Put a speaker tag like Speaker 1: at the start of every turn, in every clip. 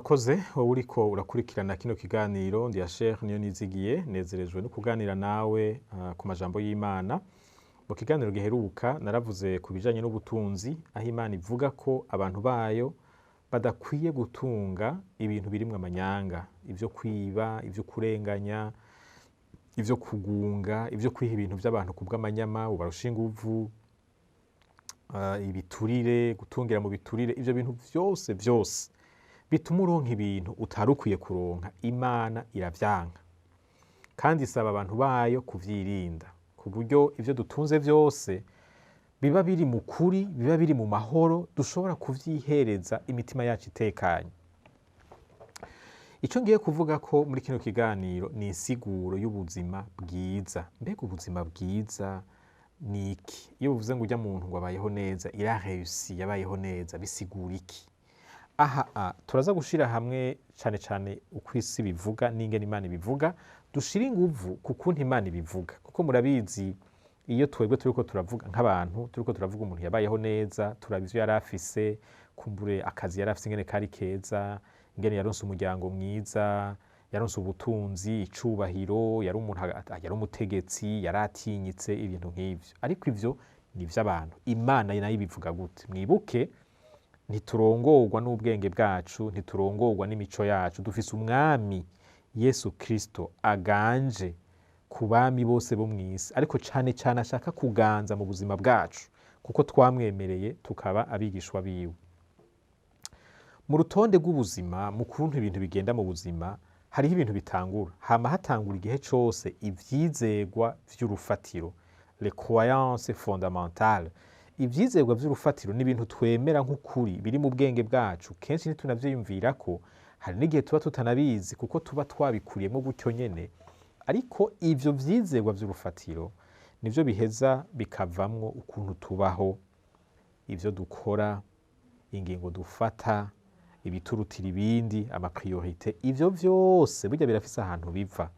Speaker 1: urakoze wowe uriko urakurikirana kino kiganiro Pst Acher Niyonizigiye nezerejwe no kuganira nawe ku majambo y'Imana. Mu kiganiro giheruka naravuze ku bijanye n'ubutunzi, aho Imana ivuga ko abantu bayo badakwiye gutunga ibintu birimwo amanyanga, ivyo kwiba, ivyo kurenganya, ivyo kugunga, ivyo kwiha ibintu vy'abantu kubw'amanyama, ubarusha inguvu, ibiturire, gutungira mu biturire, ivyo bintu vyose bituma uronka ibintu utari ukwiye kuronka. Imana iravyanka kandi isaba abantu bayo kuvyirinda, ku buryo ivyo dutunze vyose biba biri mu kuri, biba biri mu mahoro, dushobora kuvyihereza imitima yacu itekanye. Ico ngiye kuvuga ko muri kino kiganiro ni insiguro y'ubuzima bwiza. Mbega ubuzima bwiza ni iki? Iyo buvuze ngo urya muntu ngo abayeho neza, il a réussi, yabayeho neza, bisigura iki? Turaza gushira hamwe cane cane uko isi bivuga n'ingene Imana ibivuga, dushira inguvu ku kuntu Imana ibivuga, kuko murabizi iyo twebwe turiko turavuga nk'abantu, turiko turavuga umuntu yabayeho neza, turaba ivyo yari afise, kumbure akazi yari afise ingene kari keza, ingene yaronse umuryango mwiza, yaronse ubutunzi, icubahiro, yari umuntu, yari umutegetsi, yari atinyitse, ibintu nk'ivyo. Ariko ivyo ni ivy'abantu. Imana nayo ibivuga gute? Mwibuke, ntiturongorwa n'ubwenge bwacu, ntiturongorwa n'imico yacu. Dufise umwami Yesu Kristo aganje ku bami bose bo mw'isi, ariko cane cane ashaka kuganza mu buzima bwacu, kuko twamwemereye tukaba abigishwa biwe. Mu rutonde rw'ubuzima, mu kuntu ibintu bigenda mu buzima, hariho ibintu bitangura. Hama hatangura igihe cose ivyizegwa vy'urufatiro, les croyances fondamentales. Ivyizegwa vy'urufatiro ni ibintu twemera nk'ukuri, biri mu bwenge bwacu. Kenshi ntitunavyiyumvirako, hari n'igihe tuba tutanabizi kuko tuba twabikuriyemo gutyo nyene. Ariko ivyo vyizegwa vy'urufatiro nivyo biheza bikavamwo ukuntu tubaho, ivyo dukora, ingingo dufata, ibiturutira ibindi, amapriorite. Ivyo vyose burya birafise ahantu biva.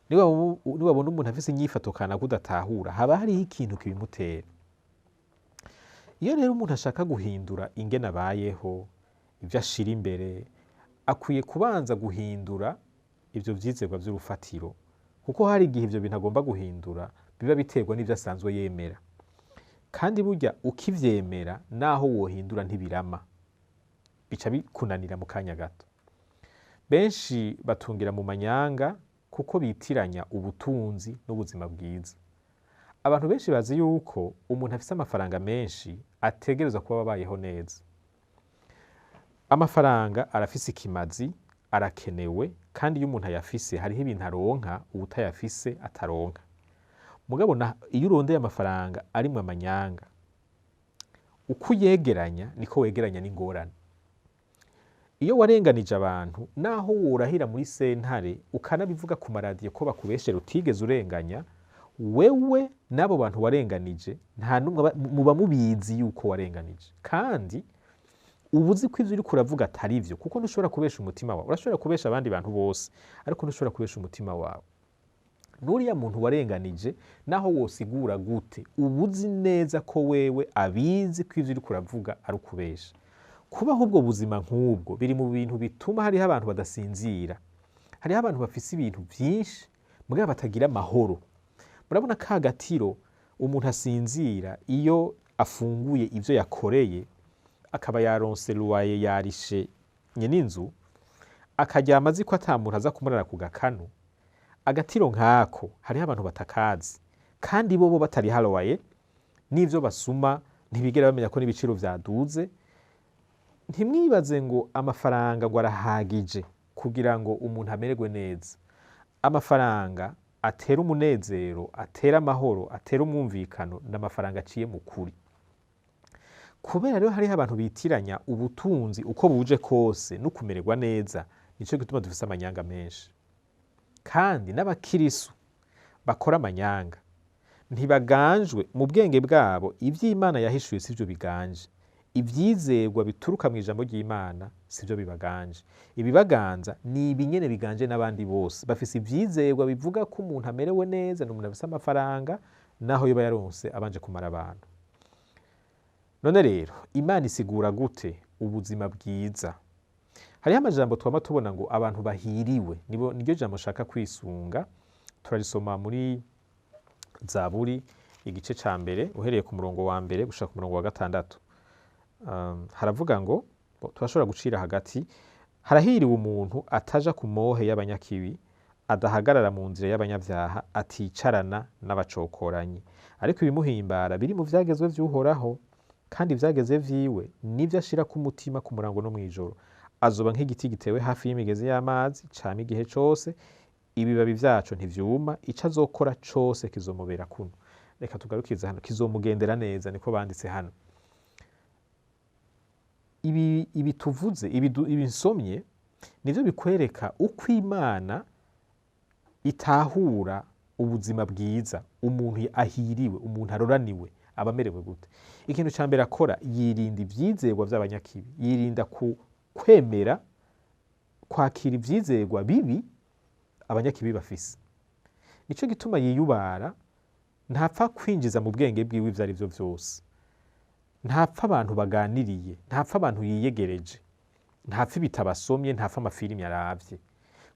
Speaker 1: Niwabona umuntu afise inyifato kanaka udatahura, haba hariho ikintu kibimutera. Iyo rero umuntu ashaka guhindura ingene abayeho, ivyo ashira imbere, akwiye kubanza guhindura ivyo vyizegwa vy'urufatiro, kuko hari igihe ivyo bintu agomba guhindura biba biterwa n'ivyo asanzwe yemera. Kandi burya ukivyemera naho wohindura ntibirama, bica bikunanira mu kanya gato. Benshi batungira mu manyanga kuko bitiranya ubutunzi n'ubuzima bwiza. Abantu benshi bazi yuko umuntu afise amafaranga menshi ategerezwa kuba abayeho neza. Amafaranga arafise ikimazi, arakenewe, kandi iyo umuntu ayafise hariho ibintu aronka ubutayafise ataronka. Mugabo iyo urondeye amafaranga arimwo amanyanga, uko uyegeranya niko wegeranya n'ingorane. Iyo warenganije abantu, naho worahira muri sentare ukanabivuga ku maradiyo ko bakubeshera utigeze urenganya, wewe n'abo bantu warenganije nta numwe muba mubizi yuko warenganije. Kandi ubuzi ko ivyo uriko uravuga atari vyo, kuko ntushobora kubesha umutima wawe. Urashobora kubesha abandi bantu bose, ariko ntushobora kubesha umutima wawe. Nuriya muntu warenganije, naho wosigura gute, ubuzi neza ko wewe abizi ko ivyo uriko uravuga ari ukubesha. Kubaho ubwo buzima nk'ubwo biri mu bintu bituma hariho abantu badasinzira. Hariho abantu bafise ibintu vyinshi mugabo batagira amahoro. Murabona ka gatiro umuntu asinzira iyo afunguye ivyo yakoreye, akaba yaronse luwaye, yarishe nyene inzu, akaryama azi ko ata muntu aza kumurara ku gakanu. Agatiro nkako hariho abantu batakazi, kandi bobo batariha luwaye, n'ivyo basuma ntibigera bamenya ko n'ibiciro vyaduze. Ntimwibaze ngo amafaranga ngo arahagije kugira ngo umuntu amererwe neza. Amafaranga atera umunezero, atera amahoro, atera umwumvikano, n'amafaranga aciye mu kuri. Kubera rero hariho abantu bitiranya ubutunzi uko buje kose no kumererwa neza, nico gituma dufise amanyanga menshi. Kandi n'abakirisu bakora amanyanga ntibaganjwe mu bwenge bwabo. Ivy'Imana yahishuye sivyo biganje. Ivyizegwa bituruka mu ijambo ry'Imana sivyo bibaganje. Ibibaganza ni ibinyene biganje n'abandi bose. Bafise ivyizegwa bivuga ko umuntu amerewe neza, n'umuntu afise amafaranga, naho yoba yaronse abanje kumara abantu. None rero Imana isigura gute ubuzima bwiza? hariho amajambo twama tubona ngo abantu bahiriwe, niryo jambo nshaka kwisunga. Turarisoma muri Zaburi igice ca mbere uhereye ku murongo wa mbere gushika ku murongo wa gatandatu. Haravuga ngo, turashobora gucira hagati, harahiriwe umuntu ataja ku mohe y'abanyakibi, adahagarara mu nzira y'abanyabyaha, aticarana n'abacokoranyi. Ariko ibimuhimbara biri mu vyagezwe vy'Uhoraho, kandi ivyageze vyiwe nivyo ashira ku mutima ku murango no mw'ijoro. Azoba nk'igiti gitewe hafi y'imigezi y'amazi, cama igihe cose, ibibabi vyaco ntivyuma, ico azokora cose kizomubera kuno. Reka tugarukize hano, kizomugendera neza, niko banditse hano. Ibi tuvuze, ibi nsomye, nivyo bikwereka uko Imana itahura ubuzima bwiza, umuntu ahiriwe, umuntu aroraniwe, abamerewe gute. Ikintu ca mbere akora, yirinda ivyizerwa vy'abanyakibi, yirinda kwemera kwakira ivyizerwa bibi abanyakibi bafise. Nico gituma yiyubara, ntapfa kwinjiza mu bwenge bwiwe ivyo ari vyo vyose, ntapfa abantu baganiriye, ntapfa abantu yiyegereje, ntapfa ibitabo asomye, ntapfa amafilimi aravye.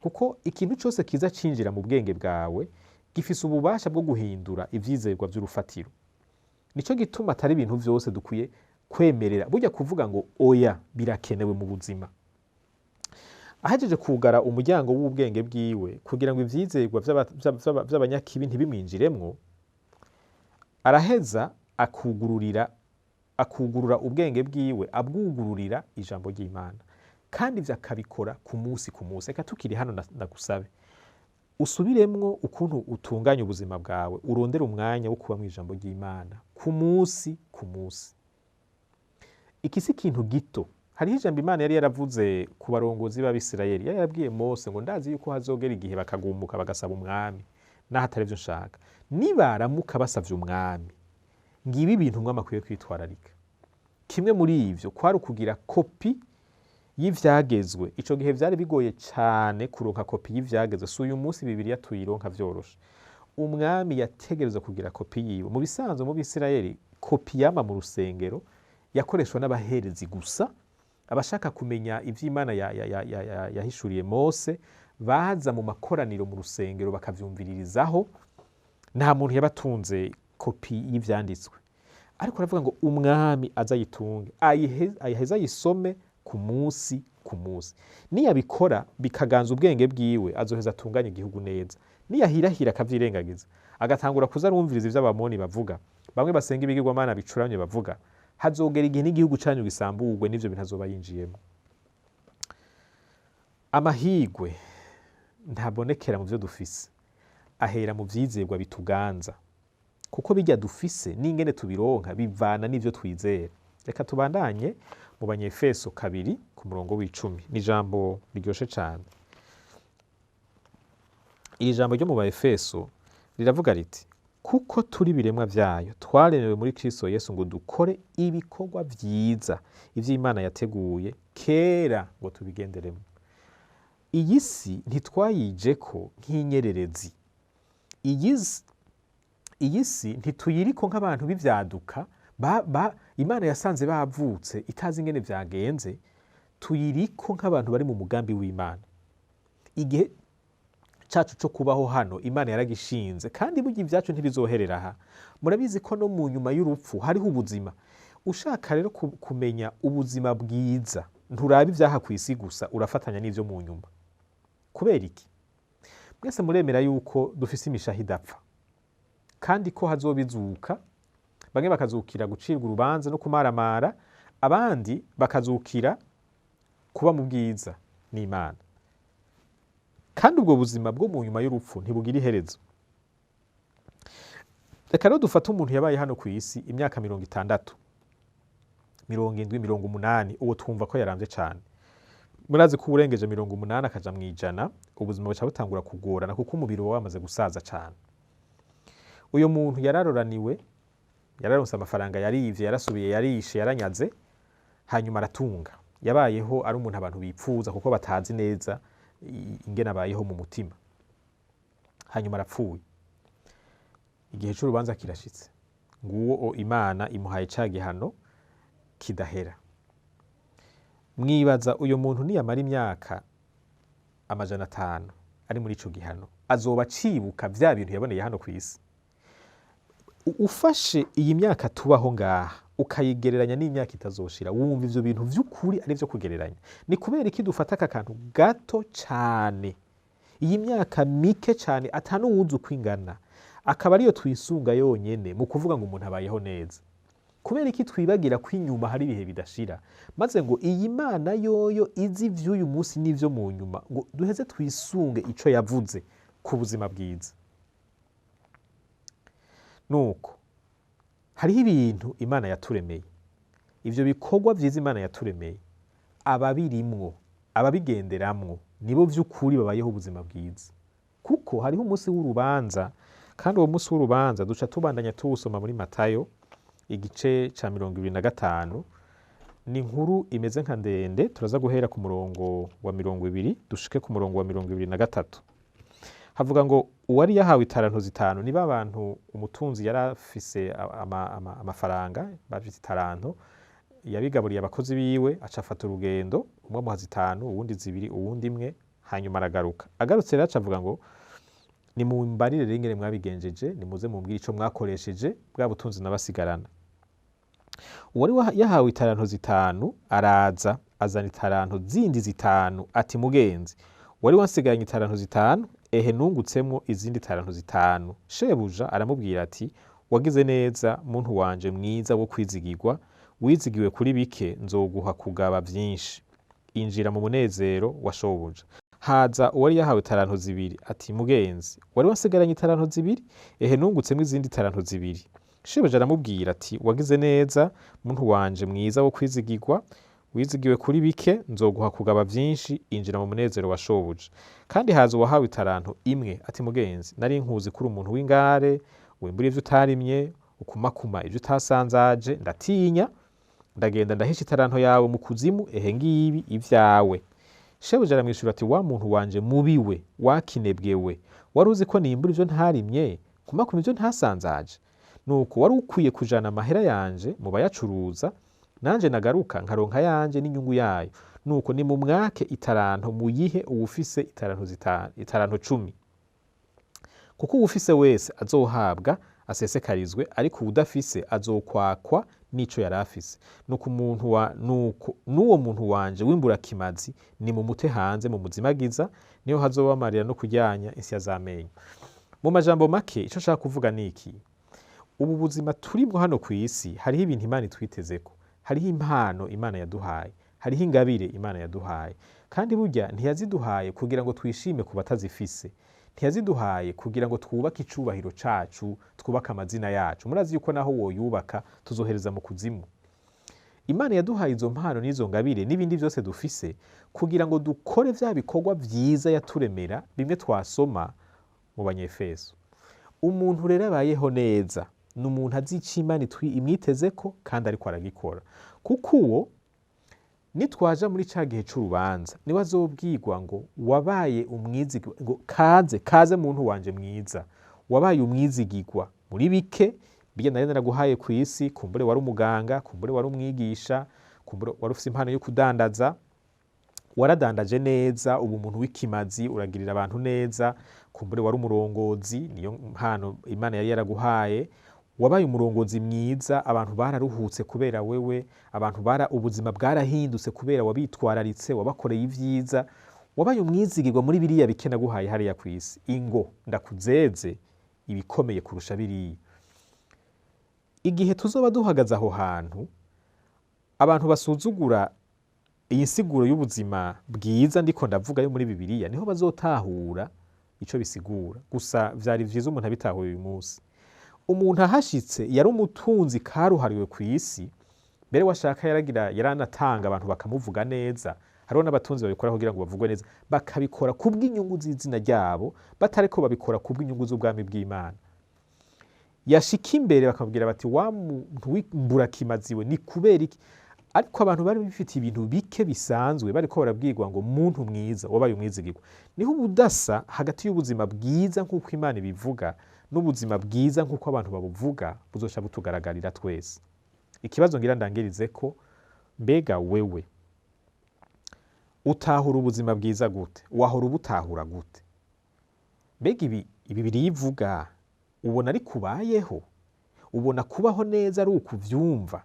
Speaker 1: Kuko ikintu cyose kiza cinjira mu bwenge bwawe gifise ububasha bwo guhindura ivyizerwa vy'urufatiro. Nico gituma atari ibintu vyose dukwiye kwemerera, burya kuvuga ngo oya birakenewe mu buzima. Ahejeje kugara umuryango w'ubwenge bwiwe kugira ngo ivyizerwa vy'abanyakibi ntibimwinjiremwo, araheza akugurura ubwenge bwiwe, abwugururira ijambo ry'Imana, kandi ivyo akabikora ku munsi ku munsi. Reka tukiri hano ndagusabe usubiremwo ukuntu utunganya ubuzima bwawe, urondera umwanya wo kuba mw'ijambo ry'Imana ku munsi ku munsi. Iki si ikintu gito. Hariho ijambo Imana yari yaravuze ku barongozi b'Abisirayeli, yari yarabwiye Mose ngo ndazi yuko hazogera igihe bakagumuka bagasaba umwami, naho atari vyo nshaka. Nibaramuka basavye umwami, ngibi ibintu umwami akwiye kwitwararika. Kimwe muri ivyo kwari ukugira kopi y'ivyagezwe. Ico gihe vyari bigoye cane kuronka kopi y'ivyagezwe, si uyu munsi Bibiliya tuyironka vyoroshe. Umwami yategerezwa kugira kopi yiwe. Mu bisanzwe mu Bisirayeli, kopi yama mu rusengero yakoreshwa n'abaherezi gusa. Abashaka kumenya ivy'Imana yahishuriye Mose baza mu makoraniro mu rusengero bakavyumviririzaho. Nta muntu yabatunze kopi y'ivyanditswe. Ariko aravuga ngo umwami azayitunge, ayiheza ayisome ku munsi ku munsi. Niyabikora bikaganza ubwenge bwiwe, azoheza atunganya igihugu neza. Niyahirahira akavyirengagiza, agatangura kuza arumviriza ivyo Abamoni bavuga, bamwe basenga ibigirwamana bicuramye bavuga, hazogera igihe n'igihugu canyu gisamburwe n'ivyo bintu azoba yinjiyemo. Amahigwe ntabonekera mu vyo dufise, ahera mu vyizerwa bituganza. Kuko bijya dufise n'ingene tubironka bivana n'ivyo twizera. Reka tubandanye mu Banyefeso 2 ku murongo w'10. Ni ijambo riryoshe cane. Iri jambo ryo mu Baefeso riravuga riti, kuko turi biremwa vyayo, twaremewe muri Kristo Yesu ngo dukore ibikorwa vyiza, ivy'Imana yateguye kera ngo tubigenderemo. Iyi si ntitwayijeko nk'inyererezi. Iyi si ntituyiriko nk'abantu b'ivyaduka, Imana yasanze bavutse itazi ingene vyagenze. Tuyiriko nk'abantu bari mu mugambi w'Imana. Igihe cacu co kubaho hano Imana yaragishinze, kandi burya ivyacu ntibizoherera aha. Murabizi ko no mu nyuma y'urupfu hariho ubuzima. Ushaka rero kumenya ubuzima bwiza, nturaba ivyaha kw'isi gusa, urafatanya n'ivyo mu nyuma. Kubera iki? Mwese muremera yuko dufise imishaha idapfa, kandi ko hazobizuka. Bamwe bakazukira gucirwa urubanza no kumaramara, abandi bakazukira kuba mu bwiza n'Imana. Kandi ubwo buzima bwo mu nyuma y'urupfu ntibugira iherezo. Reka rero dufate umuntu yabaye hano ku isi imyaka 60, 70, 80, uwo twumva ko yaramvye cane. Murazi ko urengeje 80 akaja mu ijana, ubuzima buca butangura kugorana kuko umubiri wawe wamaze gusaza cane. Uyo muntu yararoraniwe, yararonse amafaranga yarivye, yarasubiye, yarishe, yaranyaze, hanyuma aratunga. Yabayeho ari umuntu abantu bipfuza kuko batazi neza ingene abayeho mu mutima. Hanyuma arapfuye. Igihe c'urubanza kirashitse. Nguwo Imana imuhaye ca gihano kidahera. mwibaza uyu muntu niyamara imyaka 500 ari muri ico gihano azoba acibuka vya bintu yaboneye hano ku isi? Ufashe iyi myaka tubaho ngaha ukayigereranya n'imyaka itazoshira, wumva ivyo bintu vy'ukuri ari vyo kugereranya? Ni kubera iki dufata aka kantu gato cane, iyi myaka mike cane atanuwuzi uko ingana, akaba ariyo twisunga yonyene mu kuvuga ngo umuntu abayeho neza? Kubera iki twibagira ko inyuma hari ibihe bidashira, maze ngo iyi Mana yoyo izi ivy'uyu munsi n'ivyo mu nyuma, ngo duheze twisunge ico yavuze ku buzima bwiza? Nuko hariho ibintu Imana yaturemeye, ivyo bikorwa vyiza Imana yaturemeye, ababirimwo ababigenderamwo nibo vy'ukuri babayeho ubuzima bwiza. Kuko hariho umunsi w'urubanza, kandi uwo munsi w'urubanza duca tubandanya tuwusoma muri Matayo igice ca 25. Ni inkuru imeze nka ndende, turaza guhera ku murongo wa 20 dushike ku murongo wa 23. Havuga ngo uwari yahawe itaranto 5, niba abantu umutunzi yarafise amafaranga bafite itaranto, yabigaburiye abakozi biwe, aca afata urugendo, umwe amuha 5, uwundi 2, uwundi 1, hanyuma aragaruka. Agarutse rero aca avuga ngo nimumbarire rero ingene mwabigenjeje, nimuze mumbwire ico mwakoresheje bwa butunzi nabasigarana. Uwari yahawe itaranto 5 araza azana itaranto zindi 5, ati mugenzi, wari wansigaranye itaranto 5, ehe nungutsemwo izindi taranto 5. Shebuja aramubwira ati wagize neza muntu wanje mwiza wo kwizigirwa, wizigiwe kuri bike nzoguha kugaba vyinshi, injira mu munezero wa shobuja. Haza uwari yahawe taranto 2, ati mugenzi, wari wansigaranye taranto 2, ehe nungutsemwo izindi taranto 2. Shebuja aramubwira ati wagize neza muntu wanje mwiza wo kwizigirwa, wizigiwe kuri bike nzoguha kugaba vyinshi, injira mu munezero wa shobuja. Kandi haza uwahawe itaranto 1, ati mugenzi, nari nkuzi kuri umuntu w'ingare, wimbura ivyo utarimye, ukumakuma ivyo utasanzaje, ndatinya, ndagenda ndahisha itaranto yawe mu kuzimu, ehe ngibi ivyawe. Shebuja aramwishura ati wa muntu wanje mubiwe, wakinebwewe, wari uzi ko nimbura ivyo ntarimye, kumakuma ivyo ntasanzaje? Nuko wari ukwiye kujana amahera yanje mu bayacuruza, nanje nagaruka nkaronka yanje n'inyungu yayo. Nuko ni mu mwake itaranto muyihe uwufise itaranto 10. Kuko uwufise wese azohabwa asesekarizwe, ariko uwudafise azokwakwa n'ico yarafise. Nuko n'uwo muntu wanje w'imbura kimazi ni mu mute hanze mu muzimagiza, niho hazobamarira no kuryanya insya z'amenyo. Mu majambo make ico nshaka kuvuga niki: ubu buzima turimwo hano ku isi hariho ibintu Imana itwitezeko, hariho impano Imana yaduhaye, hariho ingabire Imana yaduhaye, kandi burya ntiyaziduhaye kugira ngo twishime ku batazifise, ntiyaziduhaye kugira ngo twubake icubahiro cacu, twubake amazina yacu. Murazi yuko naho woyubaka tuzohereza mu kuzimu. Imana yaduhaye izo mpano n'izo ngabire n'ibindi vyose dufise kugira ngo dukore vya bikorwa vyiza yaturemera, bimwe twasoma mu Banyefeso. Umuntu rero abayeho neza ni umuntu azi ico Imana imwitezeko kandi ariko aragikora. Kuko uwo nitwaja muri ca gihe c'urubanza niwe azobwirwa ngo wabaye umwizigirwa, ngo kaze muntu wanje mwiza, wabaye umwizigirwa muri bike, bijya nari naraguhaye ku isi. Kumbure wari umuganga, kumbure wari umwigisha, kumbure wari ufise impano yo kudandaza, waradandaje neza, ubu umuntu w'ikimazi, uragirira abantu neza. Kumbure wari umurongozi, niyo mpano Imana yari yaraguhaye, wabaye umurongozi mwiza, abantu bararuhutse kubera wewe, ubuzima bwarahindutse kubera wabitwararitse, wabakoreye ivyiza, wabaye umwizigirwa muri biriya bike naguhaye hariya ku isi. Ingo ndakuzeze ibikomeye kurusha biriya. Igihe tuzoba duhagaze aho hantu, abantu basuzugura iyi nsiguro y'ubuzima bwiza ndiko ndavuga yo muri Bibiliya, niho bazotahura ico bisigura. Gusa vyari vyiza umuntu abitahuye uyu munsi. Umuntu ahashitse yari umutunzi karuhariwe ku isi, mbere washaka yaranatanga abantu bakamuvuga neza. Hariho n'abatunzi babikora kugira ngo bavugwe neza, bakabikora kubw'inyungu z'izina ryabo, batariko babikora kubw'inyungu z'ubwami bw'Imana. Yashika imbere bakamubwira bati wa muntu w'imbura kimaziwe, ni kubera iki? Ariko abantu bari bifitiye ibintu bike bisanzwe, bariko barabwirwa ngo muntu mwiza, wabaye umwizigirwa. Niho ubudasa hagati y'ubuzima bwiza nk'uko Imana ibivuga n'ubuzima bwiza nk'uko abantu babuvuga buzoca butugaragarira twese. Ikibazo ngira ndangirize ko, mbega wewe utahura ubuzima bwiza gute? Wahora ubutahura gute? Mbega ibi birivuga ubona ari kubayeho? Ubona kubaho neza ari ukuvyumva?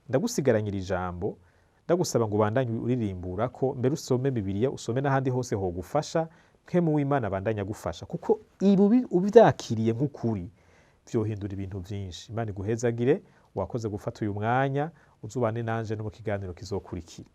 Speaker 1: Ndagusigaranyira ijambo, ndagusaba ngo ubandanye uririmbura ko mbere usome Bibiliya, usome n'ahandi hose hogufasha, mpwemu w'Imana abandanye agufasha, kuko ibi uvyakiriye nk'ukuri vyohindura ibintu vyinshi. Imana iguhezagire, wakoze gufata uyu mwanya, uzubane nanje no mu kiganiro kizokurikira.